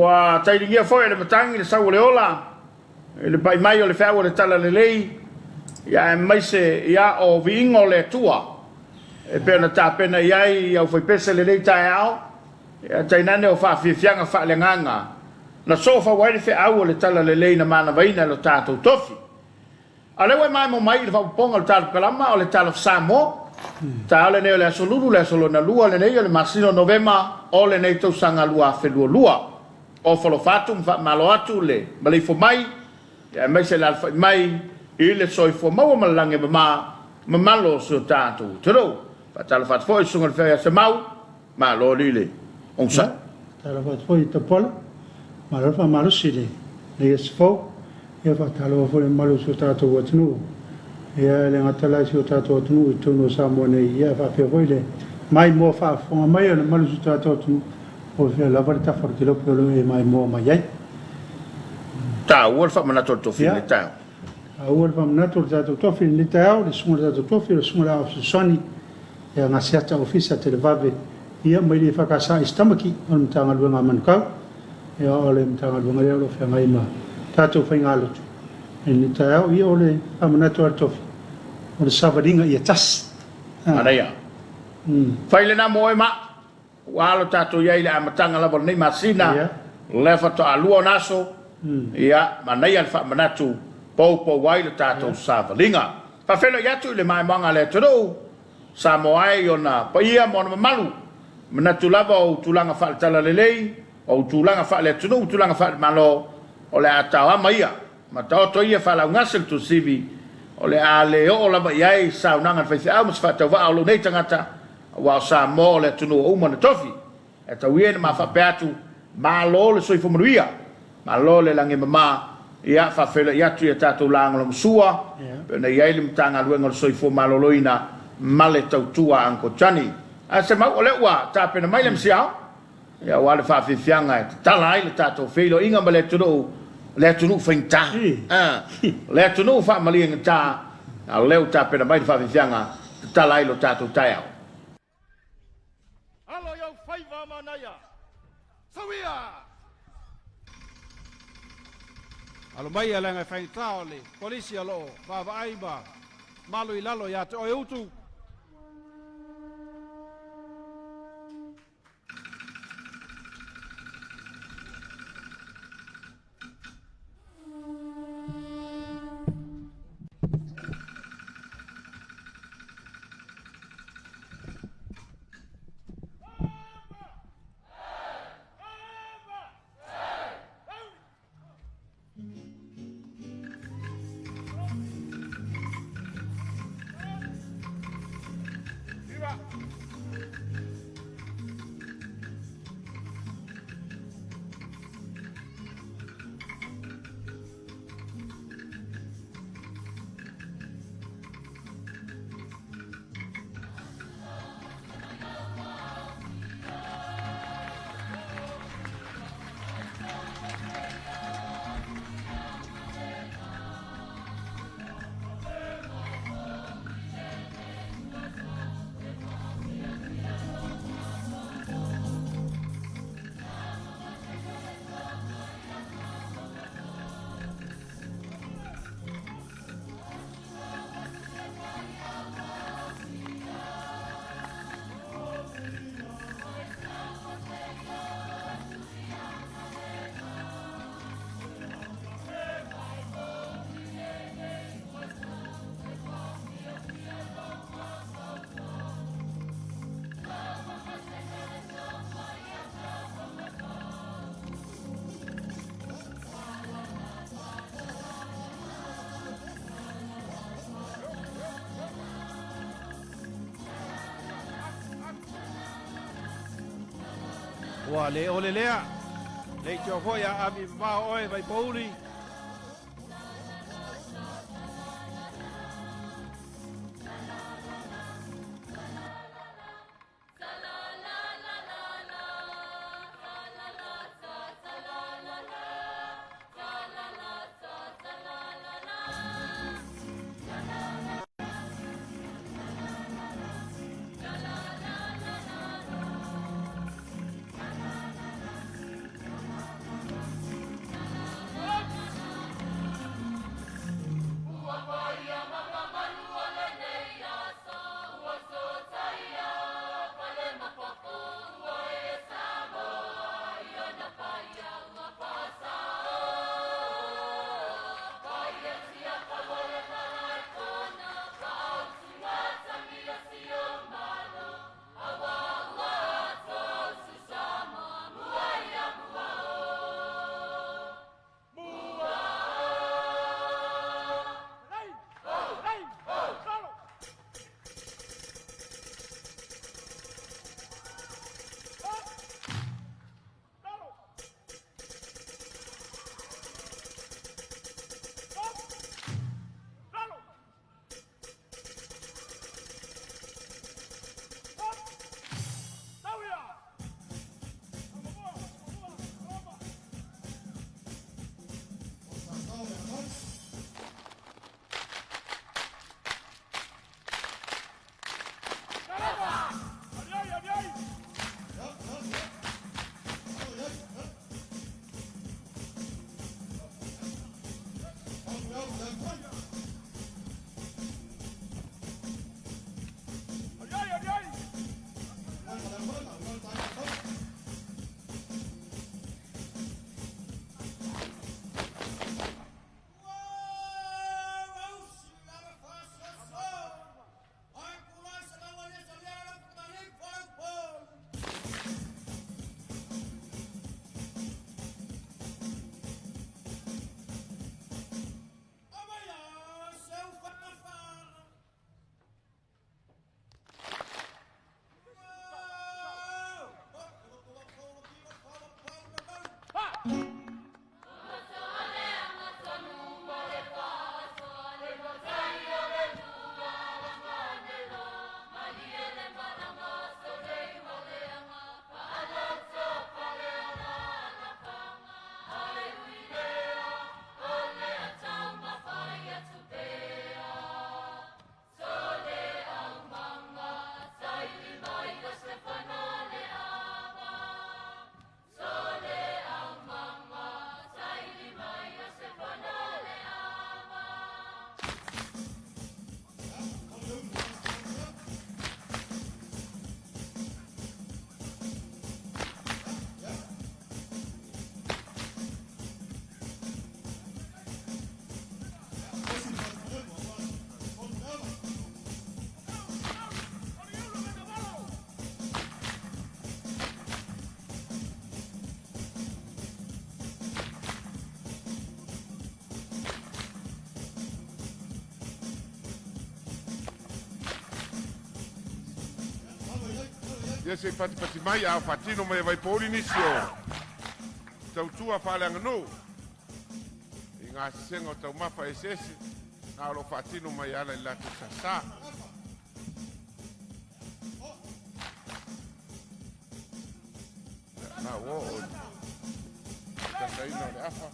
ua tairingia foi le matangi le sau le ola le pai mai o le fea o le tala le lei ia mai se ia o vingo le tua e pena tapena iai au foi pese le lei tae ao ia tainane o faafiafiaga faaleganga na sofa wai le fea au o le tala le lei na mana vaina lo tatou tofi a le wai mai mo mai le faapoponga o le tala kalama o le tala Samoa ta le nei le asolulu le asolona lua le nei o le masino novema o le nei tausaga lua felua lua o folofatu malo atu le malei fo mai ya mai se la mai i le soifo mau malange ma malo so tatou tro fa tala fat fo sunga le fea se mau ma lo lile on sa tala fat fo i tapol ma lo fa malo sile le sfo e fa tala fo le malo so tatou watnu ia le ngatala si o tatou tunu i tunu Samoa nei ia fa pe foi le mai mo fa fo mai le malo so tatou tunu o fe la varta forte lo pelo e mai mo mai ai ta o fa mana to fine ta a o fa mana to tatou to fine ta o le sunga tatou to fine sunga o soni ia nga certa ofisa te vave ia mai le fa ka sa istamaki on tanga lu nga man ka ia o le tanga lu nga le fa mai ma tatou fa ngalo ni ta ia o le amana to tofi o le savaringa ia tas ana ia faile na moe ma walo tatou ia ile amatanga la nei masina le fa to alua naso ia manai al fa manatu po wai le tatou savaringa fa felo ia tu le mai manga le tro Samoa ona pa ia mo malu manatu lava o tulanga fa tala lelei o tulanga fa le tunu tulanga fa malo o le atawa maia ma to ia fa la ngasel tu sivi o le ale o la ia sa unanga fa fa mas fa to va o nei tangata wa sa mo le tunu o mo tofi e ta wien ma fa peatu ma lo le soi fomruia ma lo le lange mama ia fa fela ia tu ia tatu lang lo sua na ia le mtanga luengo soi fo maloloina male tautua anko chani a se ma ole wa ta pena mai le msia ia wa le fa fianga ta lai le tatu felo inga male tunu le tunu fenta le tunu fa mali ngata a leu ta pena mai fa fianga ta lai lo tatu taiao alo yo faiva manaya sawia alo mai ala nga fai taole polisi alo va aiba malo ilalo ya to utu wa le ole lea le cho voia ami ma oi vai pauli Ia se pati mai au fatino mai vai poli nisio. Tau tua fale angano. I ngā sengo tau mapa e sesi. Nā lo fatino mai ala i latu sasa. Nā wo o. Takaina le afa.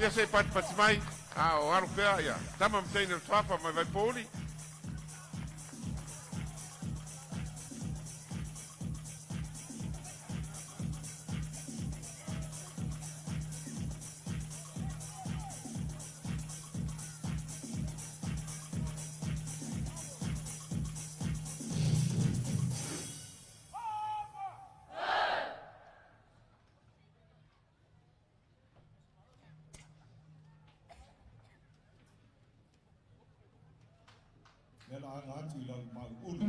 Ia se pati mai, o aro pea ia. Tama mteina tuapa mai vai poli. Nela atu I lau mau ulu.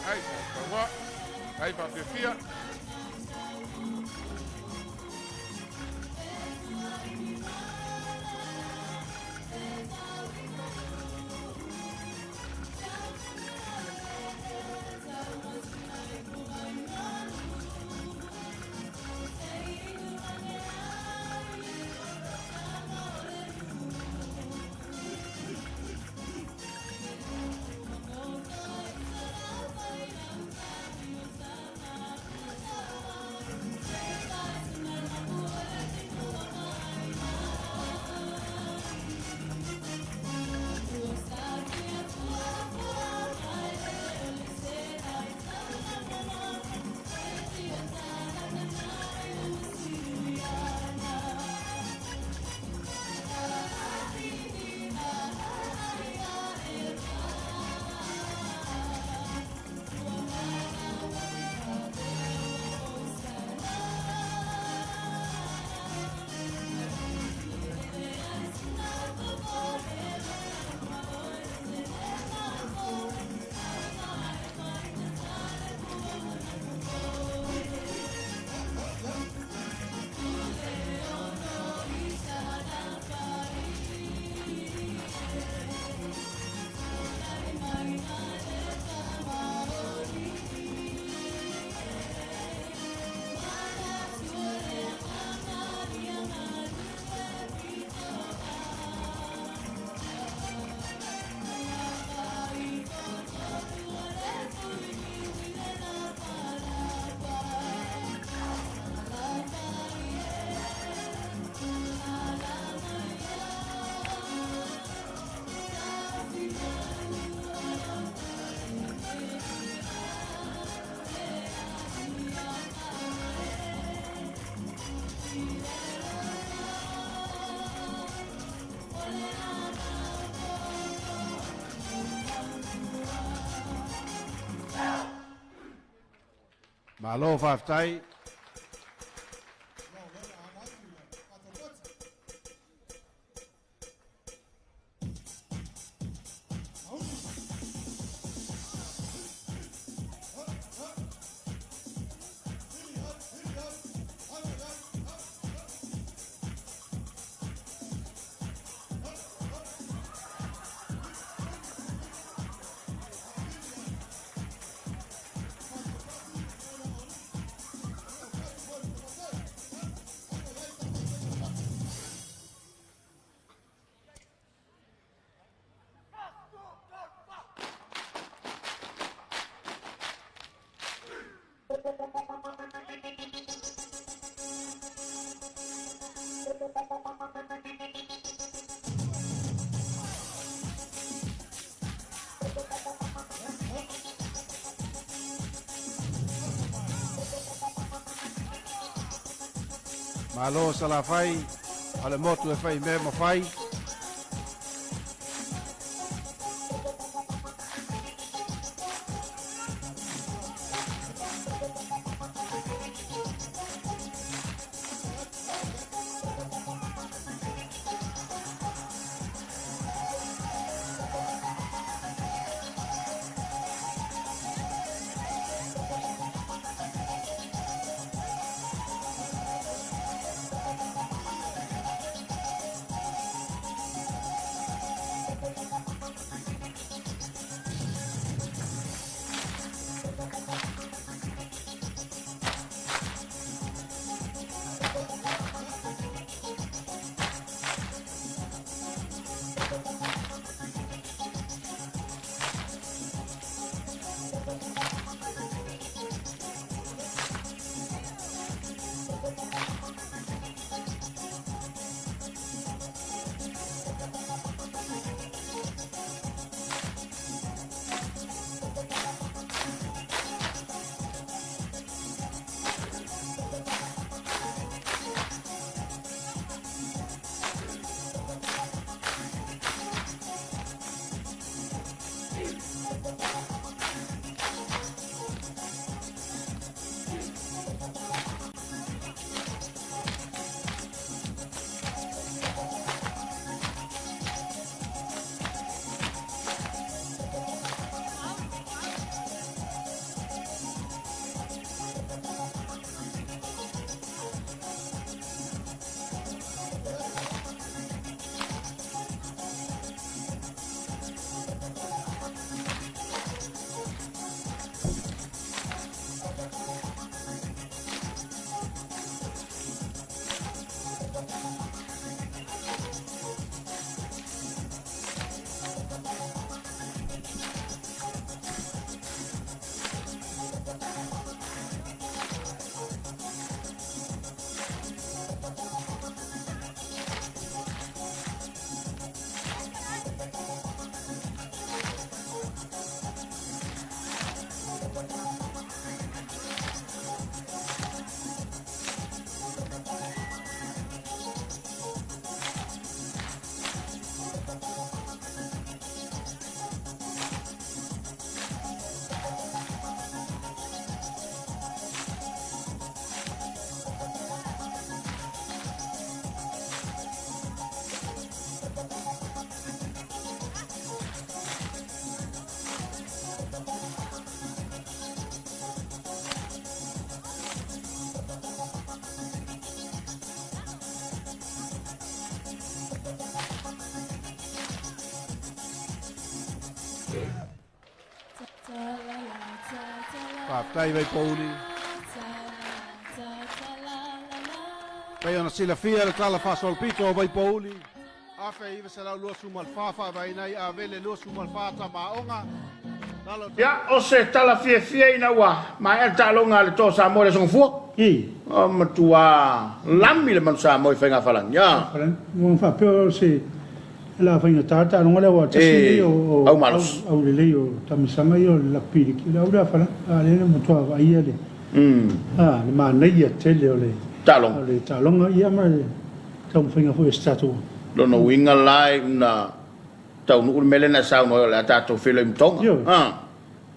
Ai, tawa. Ai, papefia. Malo whaftai. Malo salafai, ale motu e fai me mafai. Whaftai vai pouli. Pai ona sila fia le tala fasol pito vai pouli. Afe iwa se lau lua sumal fafa vai nai a vele lua sumal fata maonga. Ya, o se tala fia ina wa, ma e talonga le to sa mo le song fu. O matua lammi le man sa mo fenga falang ya. Falang, mo fa pe se la fa ina tata no le wa tsi o au malos. Au le o tamisanga yo la piri ki la ura falang, ale mo to va ia le. Le ma nei ia tele o le. Talong. Le talonga ia ma tau fenga fu statu. Lono winga lai na tau nu mele na sa no la tato filo mtonga.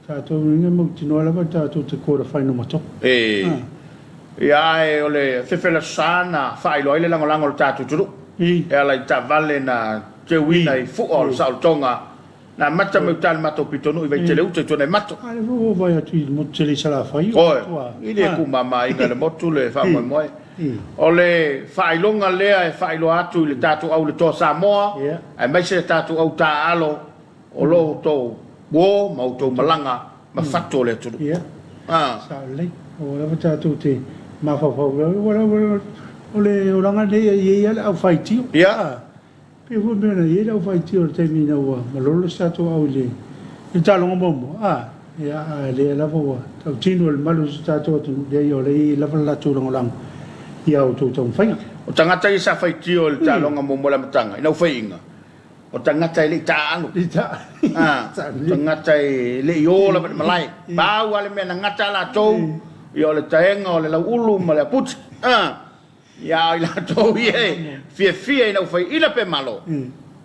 tātou inga mau tino lava tātou te kora whai no mato. Ia e o le whewhela sana whailoi le langolango le tātou turu. Ia lai tā vale na te wina i fuo o sa o tonga. Na mata meu tāle mato pitonu i vei te leu te tone mato. Ale vo vai atu i mo te le sala whai. Oe, i le kumama inga le motu le whamoe moe. O le whailonga lea e whailo atu i le tātou au le tō Samoa. E meise le tātou au tā alo o lo tō wō mau tō malanga ma whato le turu. Sa lei. O lewa tātou te mawhawhau. O le oranga lea i e ale au whai tio. Pe hua mena i e au whai tio le teimi na ua. Malolo sa tātou au le. I tālonga momo. Ia le lava ua. Tau tino le malu sa tātou atu. Lea i o le i lava latu rangolang. Ia o tō tau whainga. O tangata i sa whai tio le tālonga momo la matanga. Ina whai inga. O tangata i le tāangu. Tangata i le i ola pa malai. Pau ale mea na ngata la tau. I o le taenga o le lau ulu ma le aputi. Ia i la tau i e. Fia ina whai ina pe malo.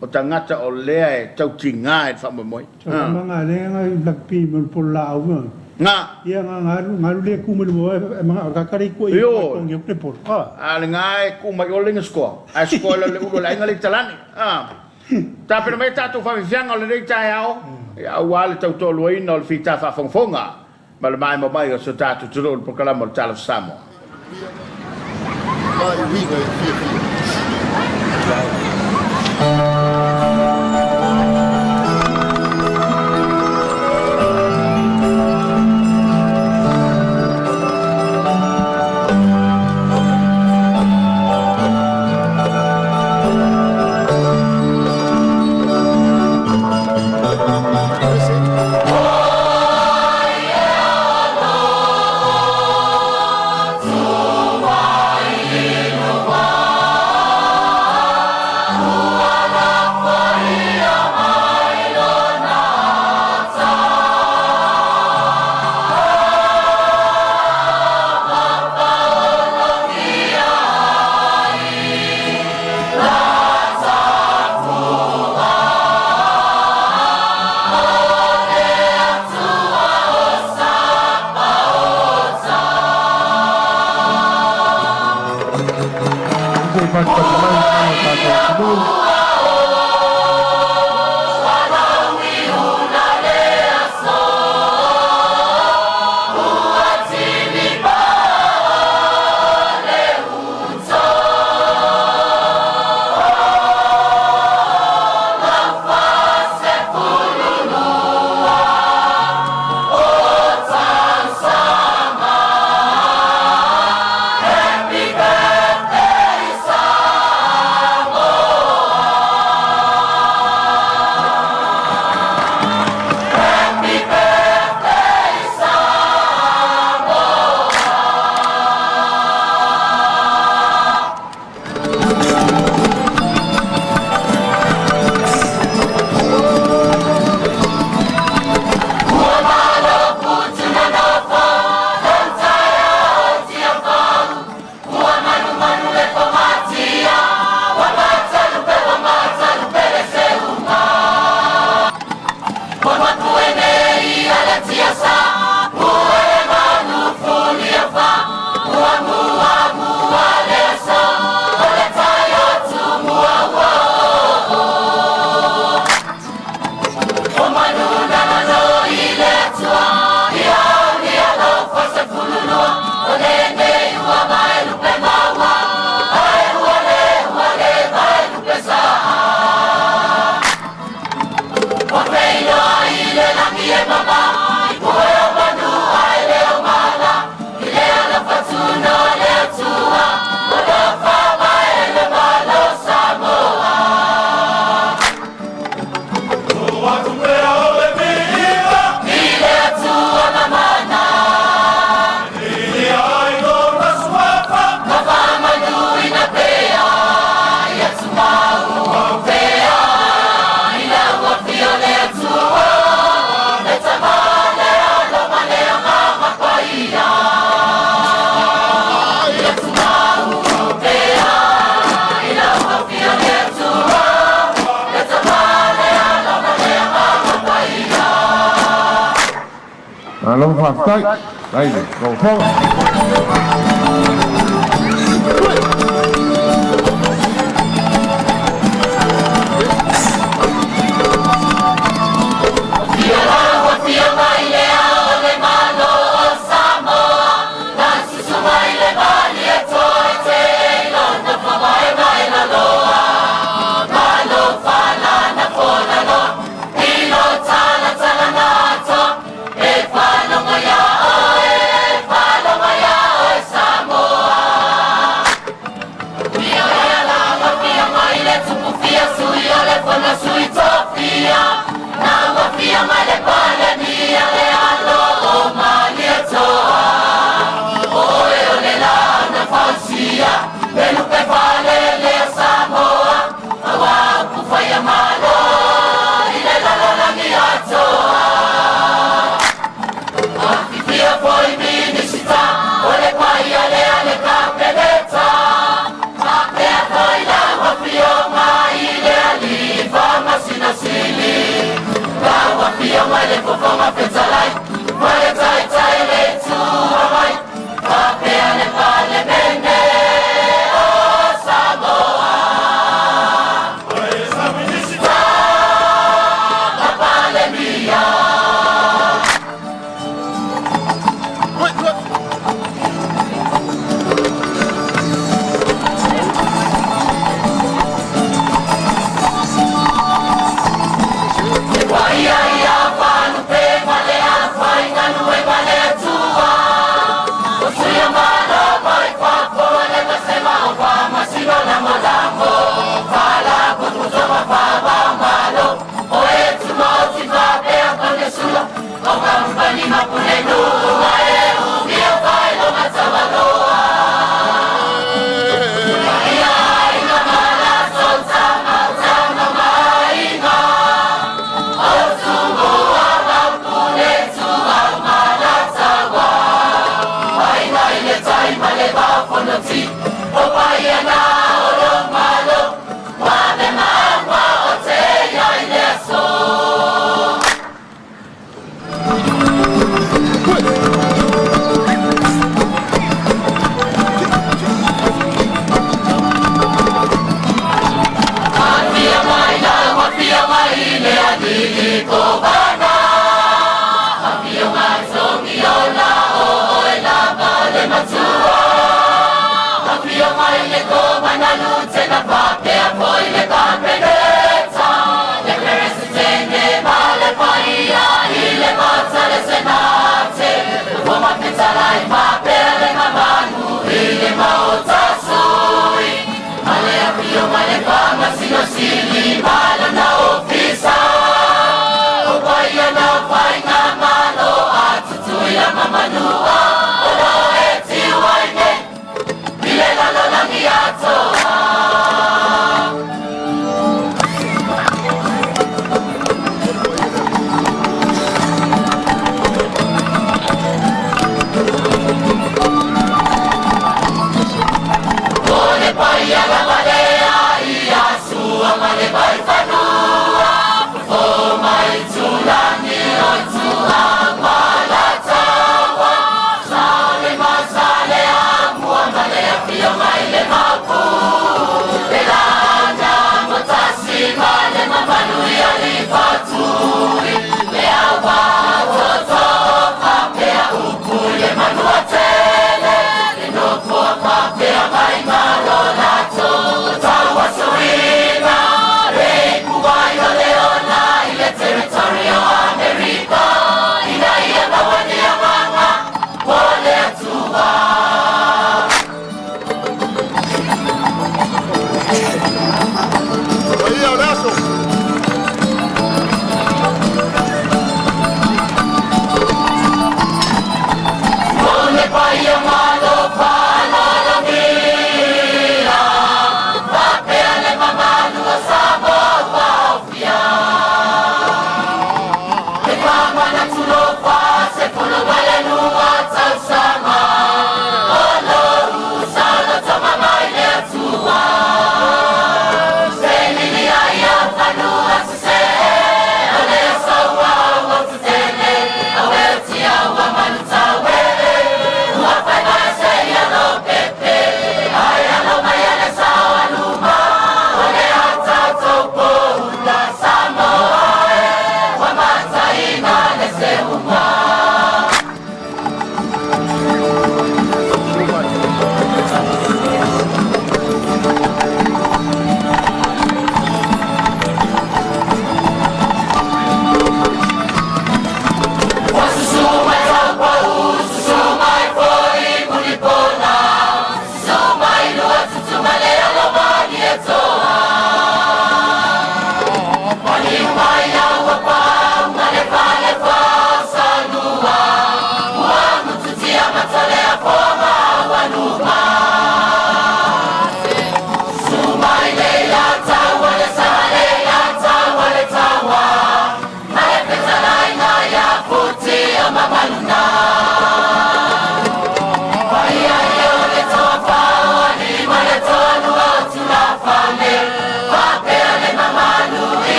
O tangata o lea e tau ti ngā e whamoe moe. Mga lea ngai lakpi mon pola au ngā. Ngā. Ia ngaru lea kumari moe e mga kakari kua i kongi o klepor. Ale ngā e kumai o lenga skoa. A skoa le ulu la inga le talani. Tā pena mai tātou whawhianga o le rei tae ao. Ia wale tau tolu ina o le whita whawhongfonga. Ma le mai mai o so tātou turo o pokalama o le tala Samoa. Vai, vinga, Tau whaatai. Raile, go home. Sili, Malana, Ofisa, Obaya.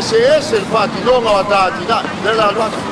Ese el fatilón a batalla de la luz.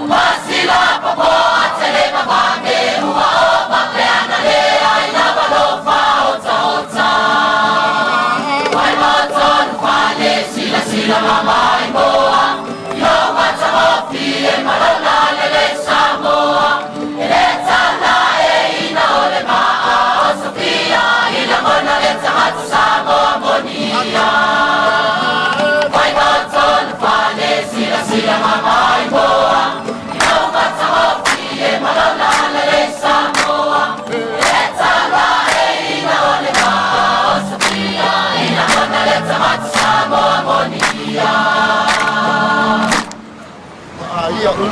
Masila, Papa, Atele,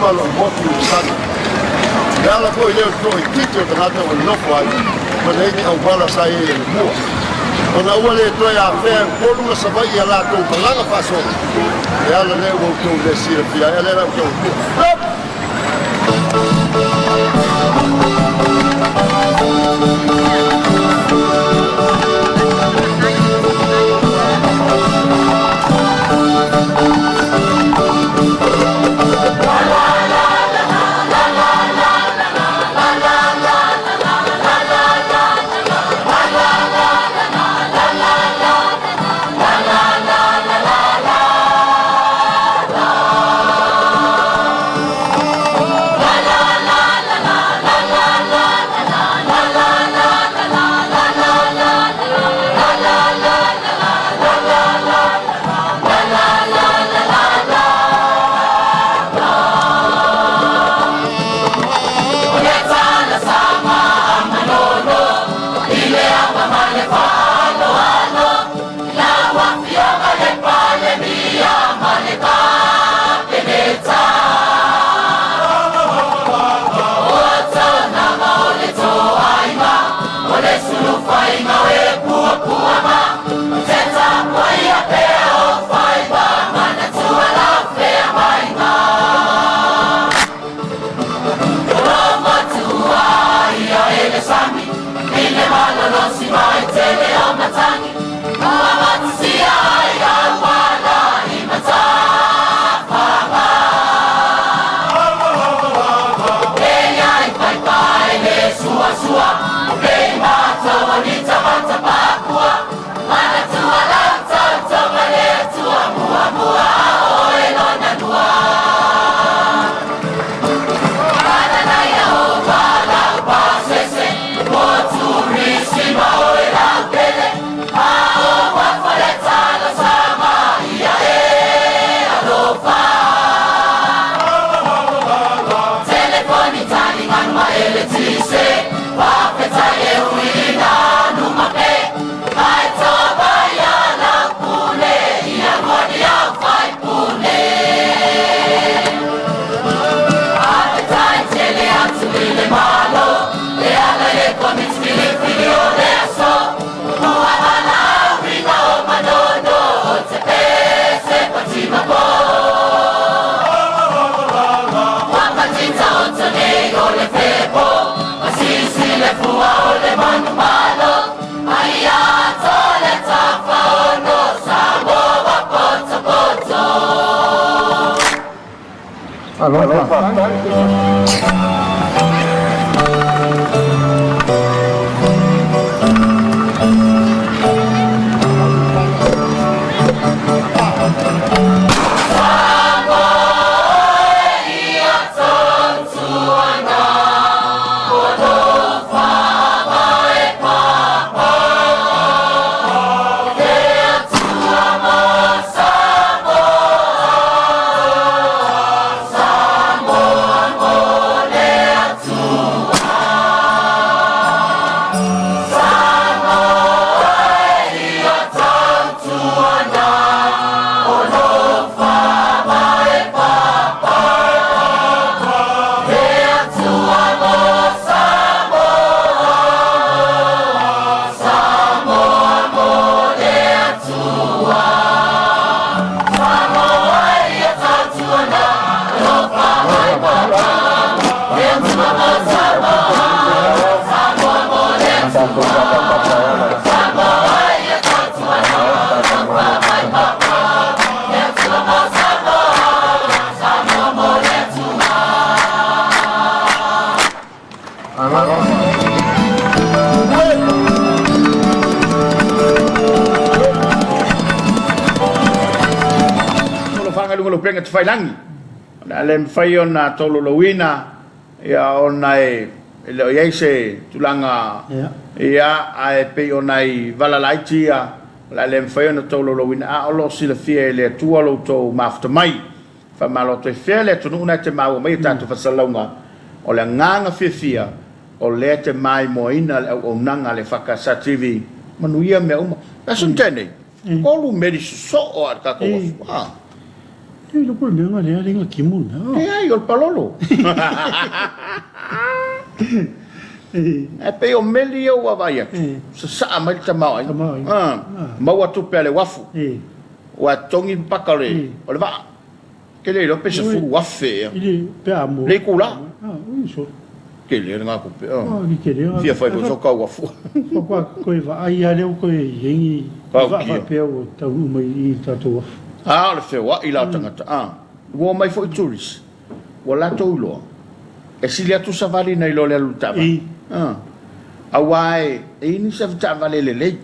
malo motu sana. Dala ko ile to tito tangata o lofo ai. Mana ini au bala sai mua. Ona wale to ya fe polu na sabai ya la to langa faso. Ya la le wo to le sira fia ya le ra to. penga te whailangi. Na le mwhai o na tolo lowina, ia o nai, leo iei se tulanga, ia a e pe o nai valalaiti ia, la le mwhai o na tolo lowina, a o lo sila fia e le tua lo tō mafta mai, wha malo te fia le tunu una te mau mai tātu whasalaunga, o le nganga fia, o le te mai moina le au nanga le whakasativi, manuia mea uma. Asun tēnei, olu meri so o at kako wafu. Ei lo por menga le ringa kimun. Ai o palolo. E pe o meli o vai atu. Sa mai tamau. Mau atu pele wafu. Wa tongi pakale. O le va. Ke le lo pe se fu wafe. Ile pe amo. Le kula. Isso. Ke le nga ko pe. Ke le. Fia fai ko ka wafu. Kwa koe va ai ale ko yengi. Va pe o tau mai I tatu. Le fe wa ila tangata. Wo mai foi tourist. Wala to lo. E si le atu sa vali nei lo le lutava. Awai, ini sa vita vale le le.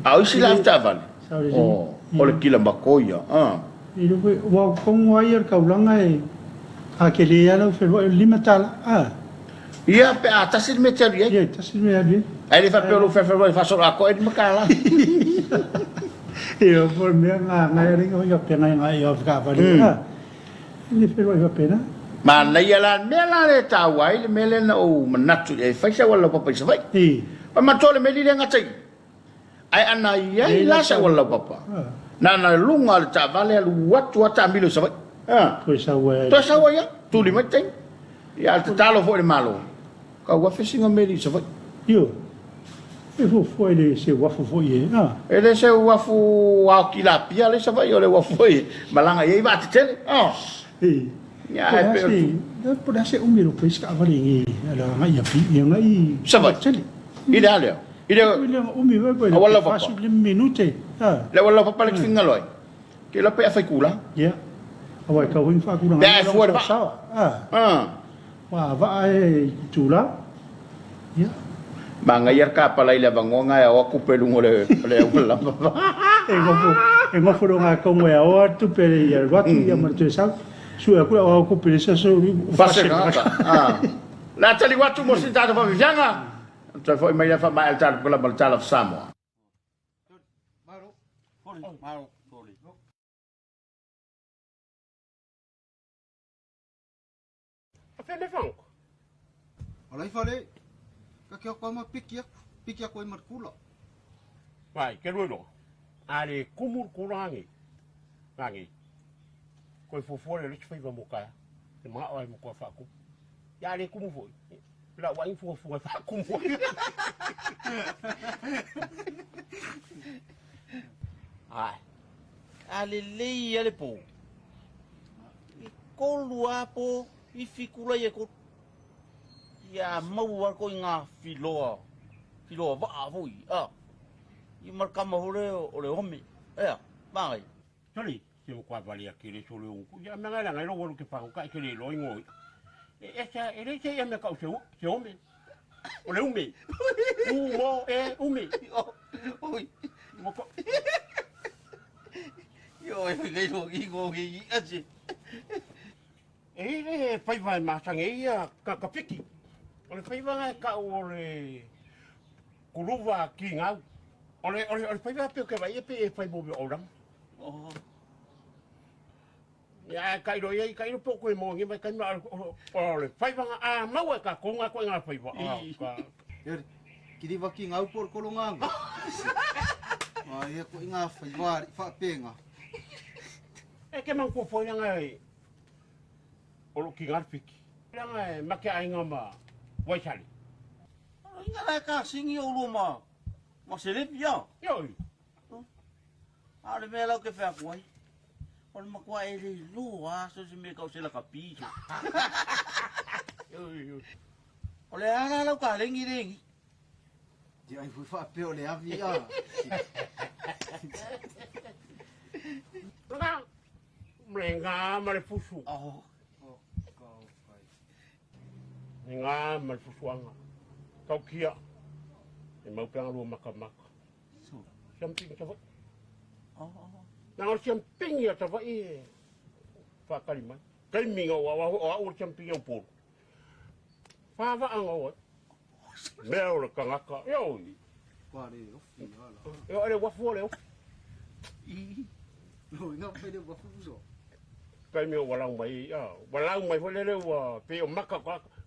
Au si la vita vale. O le kila makoia. Ilo ko wa kong wire ka ulanga e a ke le ala fe lima tala. Ia pe a tasil me tali e. Ia tasil me ali. Ai le fa pe lo fe fa so la ko e makala. Ia por me nga ringa nga pe nga ia ka vale. Ile fe wa pena. Ma nei ala mela le tawai le mele na o manatu e fa sa wala papa sa vai. Pa matole me le ngatai. Ai ana ia la sa wala papa. Na lunga le tavale lu watu ata milo sa vai. Ko sa wa. To sa wa ya tu li mate. Ya te talo fo le malo. Ka wa fesinga meli sa vai. Io. E foi le se wa fo ye. Ele se wa fu wa kila pia le sa vai o le wa fo ye. Malanga ye ba te tele. Ya, por ese umiro pues ka vale ngi ala ngai pi ngai sabat ideal ile umi va pues wala fa su le minute le wala papa le finga loy ke la pe fa kula ya awai ka win fa kula ya fu ba wa va ai tula ya ba ngai ka pala ile bangonga ya wa ku pelungo le wala e ngo fu nga ko mo ya o tu pe ya wa tu ya martu sa su aku aku pilih sesuatu fase la tali watu mo sinta fa vianga ta foi mai fa mai altar pela baltala Samoa Maro poli Afe le fanko. Olai fale ka kia ko ma pikia ko markula Vai, ke rulo. Ale kumur kurangi. Rangi. Ko fofo le fai va moka. E ma ai mo ko fa ku. Ya le kumu foi. La wa info fa ku mo. Ai. Ale lei ale po. Ko lua po I fikula ye ko. Ya mau war ko nga filoa. Filoa va voi. I marka ma hore o le homi. Mai. Toli, se mo kwa vali akile solo un. Ya me ngala ngai lo ke fa ka ke le lo ngoi. Esa ele se ya me ka se homi. O le umi. Mo umi. Oi. Mo ko. Yo e ngai lo I go I ase. E fai vai masange ia ka piki. O le fai vai ka o le kuruva ki ngau. O le fai vai pe ke vai e fai bo o ram. Ya kai ro ia kai ro poko e mo ngi mai kai ma o le fai vai a mau ka ko nga ko nga fai vai. ki di waki ngau por kolonga ma ia ko inga fai vai fa penga E ke man ko foi nga e o lo ki ngar piki. Nga ma ke ai nga ma wai sali. Inga la ka singi o luma. Ma se le pia. Yo. Ale me la ke fa kwai. O ma kwai le lua so se me ka se la kapi. Yo. O le ala la ka lengi lengi. di ai fu fa pe o le avi a Nga mrenga ma le fusu. Nga ma le fusu anga. Kau kia. E mau panga lua maka. Siamping sa vai. Nang siamping ia sa vai. Fa kalimai. Kaliminga o au siamping au polo. Fa va anga o. Meo le kangaka. Yo. kwa le o fi ala Yo ale wafu le. no inga pe le wa fu so Kai me walang mai walang mai fole le wa pe o maka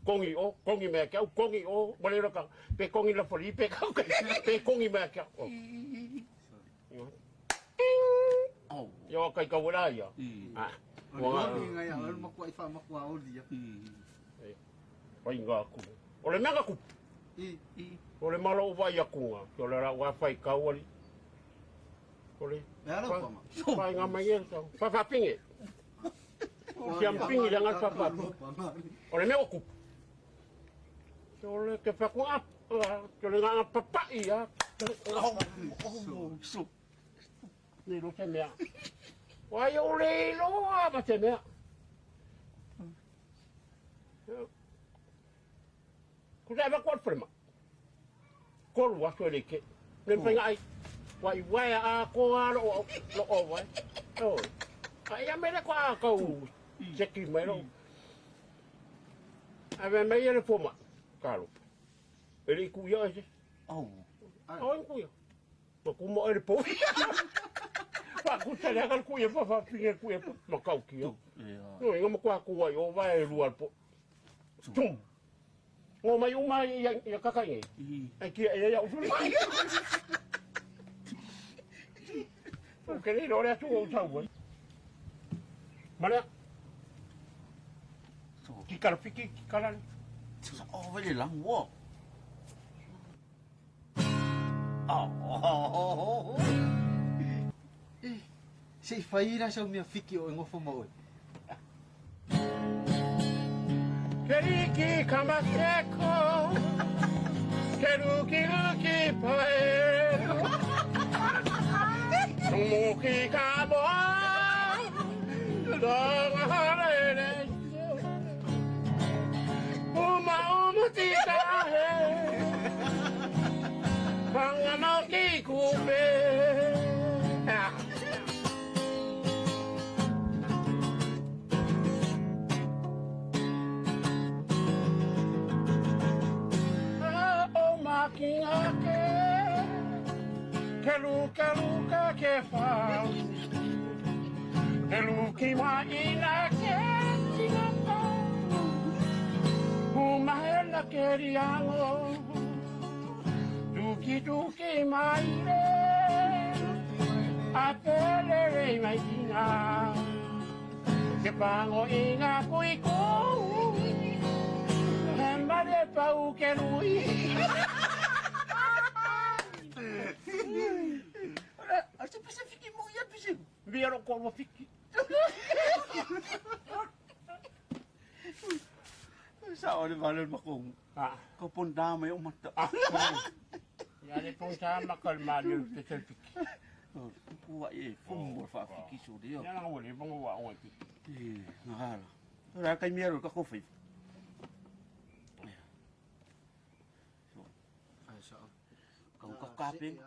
kongi me ka kongi o wale ro ka pe kongi la foli pe ka pe kongi me ka yo kai ka wala ya Ni ngai al makwa ifa makwa o dia. Pai ngā ku. O le manga ku. O le malo vai akunga. O le ra wafai kauali. O le. Ala pa ma. Pai ngā mai e tau. Whawhapinge. Siam pingi le ngai whawhapu. O le mea ku. O le ke whakua ap. O le ngā papai a. Ni lo te mea. Wai o le loa ma te mea. Kuda ba kwat frema. Kol wa so le ke. Nen fa ngai. Wai a ko a lo wai. Oh. Ai a me le kwa ko. Cheki me lo. Ave me ye le foma. Kalo. Ele ku yo ese. Oh. Oh, ku yo. Ma ku mo ele po. Pa ku te le ku yo fa pinge ku yo. Ma kau ki yo. No, nga mo kwa ku wa yo vai luar po. Tum. Ngô mai uma ya kakai ai kia ya usuli o que le ora tu o tau mana ki karfiki ki kalan Oh, vale lang wo. Sei faira sa minha fiki o ngofo mo. Keriki kamaseko Keruki luki pae Tumuki kabo Donga harele Uma tika he Pangano ki kupe Ake Keluka ke fau Keluki wa ina ke tingapa Umahela ke riango Duki maile Apele rei mai tina Ke pango inga kuiku Hembade pau ke lui Asa bisa fikir mo yan bisa. Biar ako mafiki. Sa o balon makong. Kau pun damai umat. Yani pun sama kalmali te selfiki. Kuwa fumbo fa fikir sudio. Yan ang wali bang wa ang wali. Ngala. Ora kay miyaro ka kofi. Ay sa. Kau kakaping.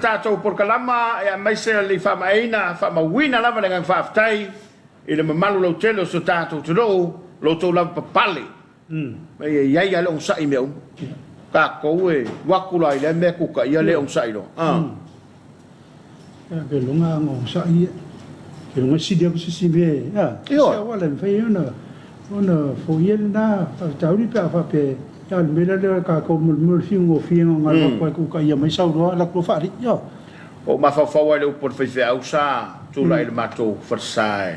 Tātou por kalama e a maise le whamaeina, whamawina lava le ngang whaafitai, i le mamalu lau tele o so tātou te rou, lo tau lava papale. E iai ale on sai meu. Ka kou e wakula i le mea kuka i ale on sai lo. Ke lunga ngong sai. Ke lunga sidia ko sisi me. Sia wala mwhai ona fo iele na, tauri pe a whape, ya le mera leo ka kou mulmul fiungo fiungo ngā wakua kuka i a mai sauroa la klo whaari. O mawhawhawa le upor whaiwhi au sa, tūla i le matou wharsai.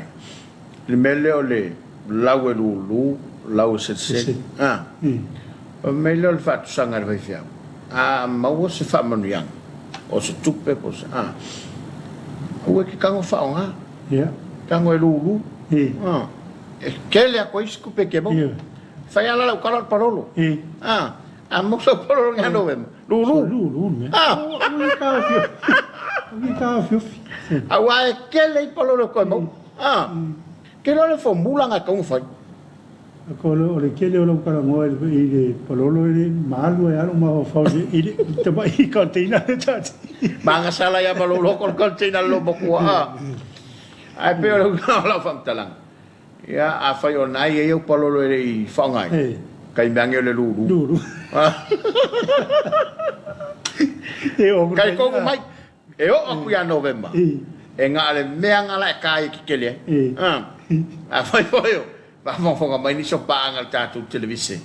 Le mele o le lau e lulu, lau e sese. O mele o le whaatusanga le whaiwhi au. Maua se whaamanuiang, o se tupe po se. Ue ki kango whaonga. Kango e lulu. E kele a koe isku pe ke mo. Whai ala lau karar parolo. A moksa parolo ngā novema. Lulu. Lulu, me. Ui ka fiofi. A wae kele i parolo koe mo. Kele le fo mulanga kaunga whai. Ko le kele o lau karangoa i le palolo i le maalu e alo maho whau i le tama i konteina le tati. Manga sala ya malolo kon konteina lo bokua. Ai pe o lau whamtalanga. Ia a whai o nai e au palolo e i whangai. Kai meange o le lulu. Lulu. Kai kongu mai. E o aku ia novemba. E ngā le mea ngala e kai ki kele. A whai whai o. Whafonga mai ni so paanga le tātou televise.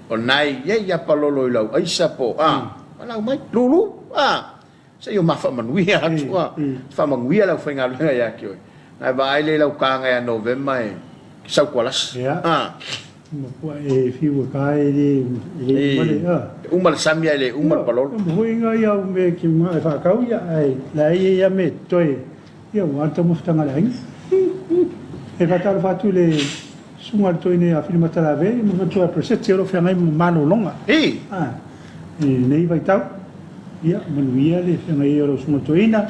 O nai, ia palolo i lau, aisa po, walau mai, lulu, sa iyo mawhamanuia atu, whamanuia lau whainga luenga ia ki oi. Nai vai le lau kānga ia novemba e, ki sau kualas. Mapua e whiua kai le male, Umar samia le umar palolo. Hui ngai au me ki mai whakau ia ai, lai ia me toi, ia wanta muftanga le hangi. E whatalo whatu le sunga to ine a firma tarave mo to a processo ro fa ngai mano longa nei vai tau ia manuia le fa ngai ro sunga to ina